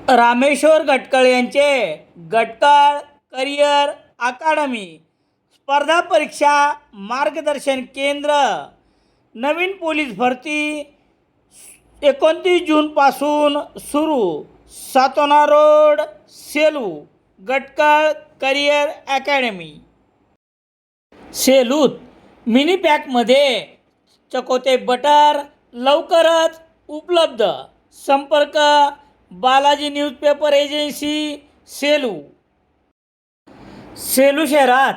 रामेश्वर गटकळ यांचे गटकळ करिअर अकादमी स्पर्धा परीक्षा मार्गदर्शन केंद्र नवीन पोलीस भरती 29 जूनपासून सुरू. Satona road, Selu. Gatkal career academy. सेलूत मिनी पॅकमध्ये चकोते बटर लवकरच उपलब्ध. संपर्क बालाजी न्यूजपेपर एजन्सी, सेलू. सेलू शहरात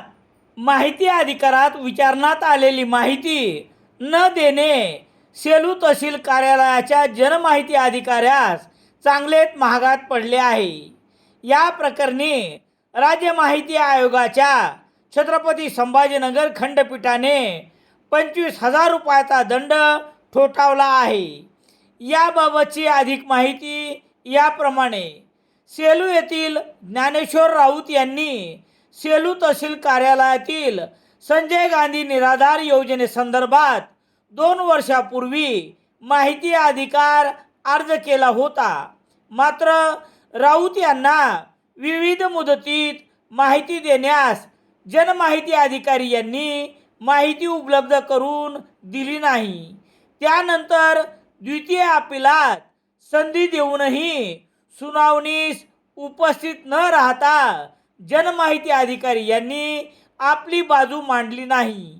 माहिती अधिकारात विचारण्यात आलेली माहिती न देणे सेलू तहसील कार्यालयाच्या जनमाहिती अधिकाऱ्यास चांगलेच महागात पडले आहे. या प्रकरणी राज्य माहिती आयोगाच्या छत्रपती संभाजीनगर खंडपीठाने 25,000 रुपयाचा दंड ठोठावला आहे. याबाबतची अधिक माहिती याप्रमाणे. सेलू येथील ज्ञानेश्वर राऊत यांनी सेलू तहसील कार्यालयातील संजय गांधी निराधार योजनेसंदर्भात 2 वर्षापूर्वी माहिती अधिकार अर्ज केला होता. मात्र राऊत यांना विविध मुदतीत माहिती देण्यास जनमाहिती अधिकारी यांनी माहिती उपलब्ध करून दिली नाही. त्यानंतर द्वितीय अपीलात संधी देऊनही सुनावणीस उपस्थित न राहता जनमाहिती अधिकारी यांनी आपली बाजू मांडली नाही.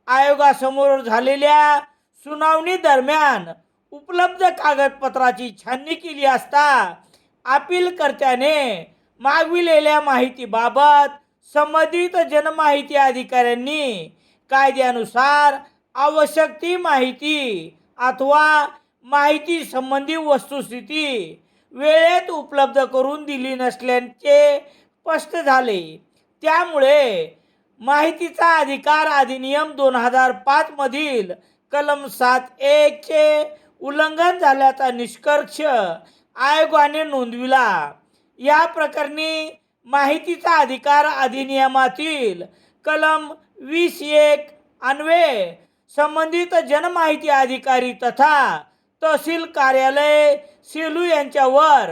आयोगासमोर झालेल्या सुनावणी दरम्यान उपलब्ध कागदपत्राची छाननी केली असता अपीलकर्त्याने मागविलेल्या माहितीबाबत संबंधित जनमाहिती अधिकाऱ्यांनी कायद्यानुसार आवश्यक ती माहिती अथवा माहिती संबंधी वस्तुस्थिती वेळेत उपलब्ध करून दिली नसल्याचे स्पष्ट झाले. त्यामुळे माहितीचा अधिकार अधिनियम 2005 मधील कलम 7(1) चे उल्लंघन झाल्याचा निष्कर्ष आयोगाने नोंदविला. या प्रकरणी माहितीचा अधिकार अधिनियमातील कलम 20(1) अन्वये संबंधित जनमाहिती अधिकारी तथा तहसील कार्यालय सेलू यांच्यावर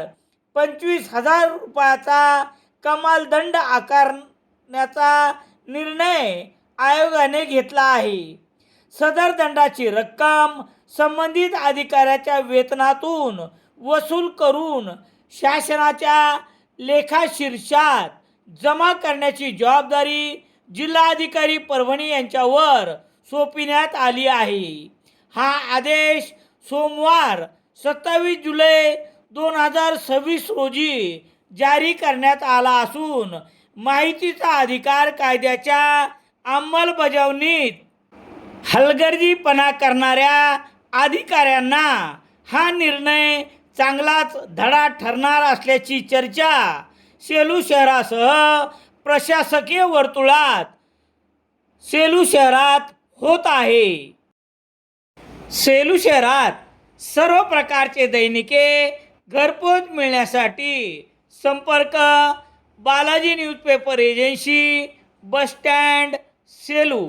25,000 रुपयाचा कमाल दंड आकारण्याचा निर्णय आयोगाने घेतला आहे. सदर दंडाची रक्कम संबंधित अधिकाऱ्याच्या वेतनातून वसूल करून शासनाच्या लेखाशीर्षात जमा करण्याची जबाबदारी जिल्हाधिकारी परभणी यांच्यावर सोपविण्यात आली आहे. हा आदेश सोमवार 27 जुलै 2026 रोजी जारी करण्यात आला असून माहितीचा अधिकार कायद्याच्या अंमलबजावणीत हलगर्जीपणा करणाऱ्या अधिकाऱ्यांना हा निर्णय चांगलाच धडा ठरणार असल्याची चर्चा सेलू शहरासह प्रशासकीय वर्तुळात सेलू शहरात होत आहे. सेलू शहरात सर्व प्रकारचे दैनिके घरपोच मिळण्यासाठी संपर्क Balaji newspaper agency, bus stand, Selu.